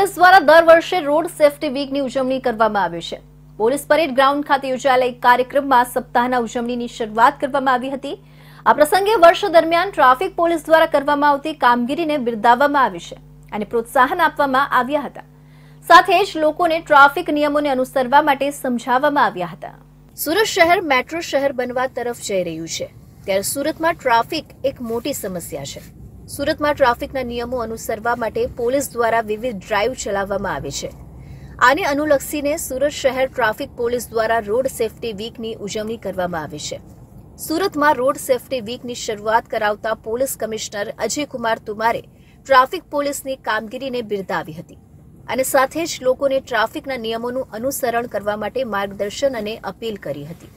Police દ્વારા દર વર્ષે રોડ સેફટી વીકની ઉજવણી કરવામાં આવે છે। પોલીસ પરેડ ગ્રાઉન્ડ ખાતે યોજાયેલા એક કાર્યક્રમમાં સપ્તાહના ઉજવણીની શરૂઆત કરવામાં આવી હતી। આ પ્રસંગે વર્ષ દરમિયાન ટ્રાફિક પોલીસ દ્વારા કરવામાં આવતી કામગીરીને બિરદાવવામાં આવી છે અને પ્રોત્સાહન આપવામાં આવ્યા હતા। સાથે જ લોકોને ટ્રાફિક નિયમોને અનુસરવા માટે સમજાવવામાં આવ્યા હતા। સુરત શહેર મેટ્રો શહેર બનવા તરફ જઈ રહ્યું છે, ત્યારે સુરતમાં ટ્રાફિક એક મોટી સમસ્યા છે। સુરતમાં ટ્રાફિકના નિયમો અનુસરવા માટે પોલીસ દ્વારા વિવિધ ડ્રાઈવ ચલાવવામાં આવે છે। આને અનુલક્ષીને સુરત શહેર ટ્રાફિક પોલીસ દ્વારા રોડ સેફટી વીકની ઉજવણી કરવામાં આવી છે। સુરતમાં રોડ સેફટી વીકની શરૂઆત કરાવતા પોલીસ કમિશનર અજય કુમાર તુમારે ટ્રાફિક પોલીસની કામગીરીને બિરદાવી હતી અને સાથે જ લોકોને ટ્રાફિકના નિયમોનું અનુસરણ કરવા માટે માર્ગદર્શન અને અપીલ કરી હતી।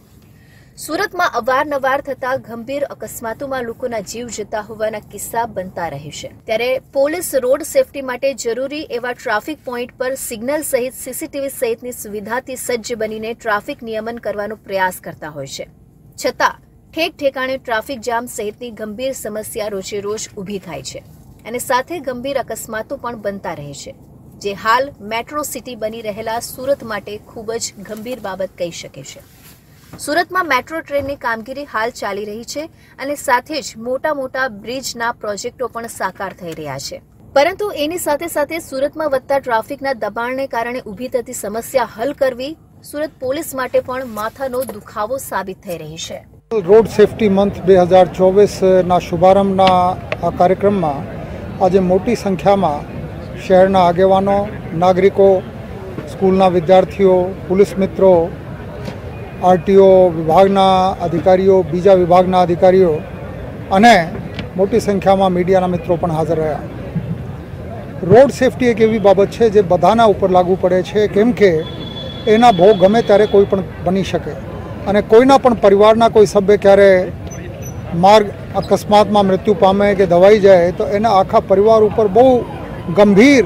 સુરતમાં અવારનવાર થતા ગંભીર અકસ્માતોમાં લોકોના જીવ જતા હોવાના કિસ્સા બનતા રહે છે, ત્યારે પોલીસ રોડ સેફટી માટે જરૂરી એવા ટ્રાફિક પોઈન્ટ પર સિગ્નલ સહિત સીસીટીવી સહિતની સુવિધાથી સજ્જ બનીને ટ્રાફિક નિયમન કરવાનો પ્રયાસ કરતા હોય છે। છતાં ઠેક ઠેકાણે ટ્રાફિક જામ સહિતની ગંભીર સમસ્યા રોજે રોજ ઊભી થાય છે અને સાથે ગંભીર અકસ્માતો પણ બનતા રહે છે, જે હાલ મેટ્રો સિટી બની રહેલા સુરત માટે ખૂબ જ ગંભીર બાબત કહી શકે છે। સુરતમાં મેટ્રો ટ્રેનની કામગીરી હાલ ચાલી રહી છે અને સાથે જ મોટા મોટા બ્રિજના પ્રોજેક્ટો પણ સાકાર થઈ રહ્યા છે, પરંતુ એની સાથે સાથે સુરતમાં વધતા ટ્રાફિકના દબાણને કારણે ઊભી થતી સમસ્યા હલ કરવી સુરત પોલીસ માટે પણ માથાનો દુખાવો સાબિત થઈ રહી છે। રોડ સેફટી મંથ 2024ના શુભારંભના આ કાર્યક્રમમાં આજે મોટી સંખ્યામાં શહેરના આગેવાનો, નાગરિકો, સ્કૂલના વિદ્યાર્થીઓ, પોલીસ મિત્રો, આરટીઓ વિભાગના અધિકારીઓ, બીજા વિભાગના અધિકારીઓ અને મોટી સંખ્યામાં મીડિયાના મિત્રો પણ હાજર રહ્યા। રોડ સેફટી એક એવી બાબત છે જે બધાના ઉપર લાગુ પડે છે, કેમ કે એના ભોગ ગમે ત્યારે કોઈ પણ બની શકે અને કોઈના પણ પરિવારના કોઈ સભ્ય ક્યારે માર્ગ અકસ્માતમાં મૃત્યુ પામે કે દવાઈ જાય તો એના આખા પરિવાર ઉપર બહુ ગંભીર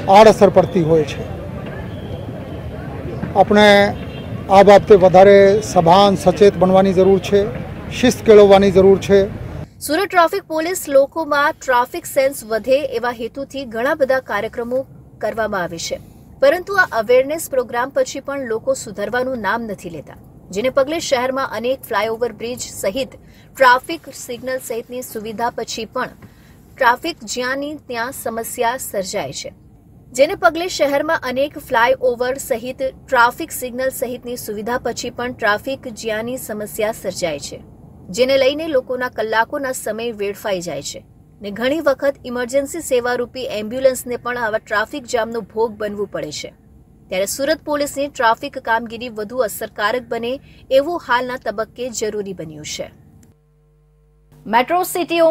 આડઅસર પડતી હોય છે। આપણે આ બાબતે વધારે સભાન સચેત બનવાની જરૂર છે, શિસ્ત કેળવવાની જરૂર છે। સુરત ટ્રાફિક પોલીસ લોકોમાં ટ્રાફિક સેન્સ વધે એવા હેતુથી ઘણા બધા કાર્યક્રમો કરવામાં આવે છે, પરંતુ આ અવેરનેસ પ્રોગ્રામ પછી પણ લોકો સુધરવાનું નામ નથી લેતા, જેને પગલે શહેરમાં અનેક ફ્લાયઓવર બ્રિજ સહિત ટ્રાફિક સિગ્નલ સહિતની સુવિધા પછી પણ ટ્રાફિક જ્યાંની ત્યાં સમસ્યા સર્જાય છે, જેને પગલે શહેરમાં અનેક ફ્લાયઓવર સહિત ટ્રાફિક સિગ્નલ સહિતની સુવિધા પછી પણ ટ્રાફિક જ્યાંની સમસ્યા સર્જાય છે, જેને લઈને લોકોના કલાકોના સમય વેડફાઈ જાય છે ને ઘણી વખત ઇમરજન્સી સેવારૂપી એમ્બ્યુલન્સને પણ આવા ટ્રાફિક જામનો ભોગ બનવું પડે છે। ત્યારે સુરત પોલીસની ટ્રાફિક કામગીરી વધુ અસરકારક બને એવું હાલના તબક્કે જરૂરી બન્યું છે। મેટ્રો સિટીઓ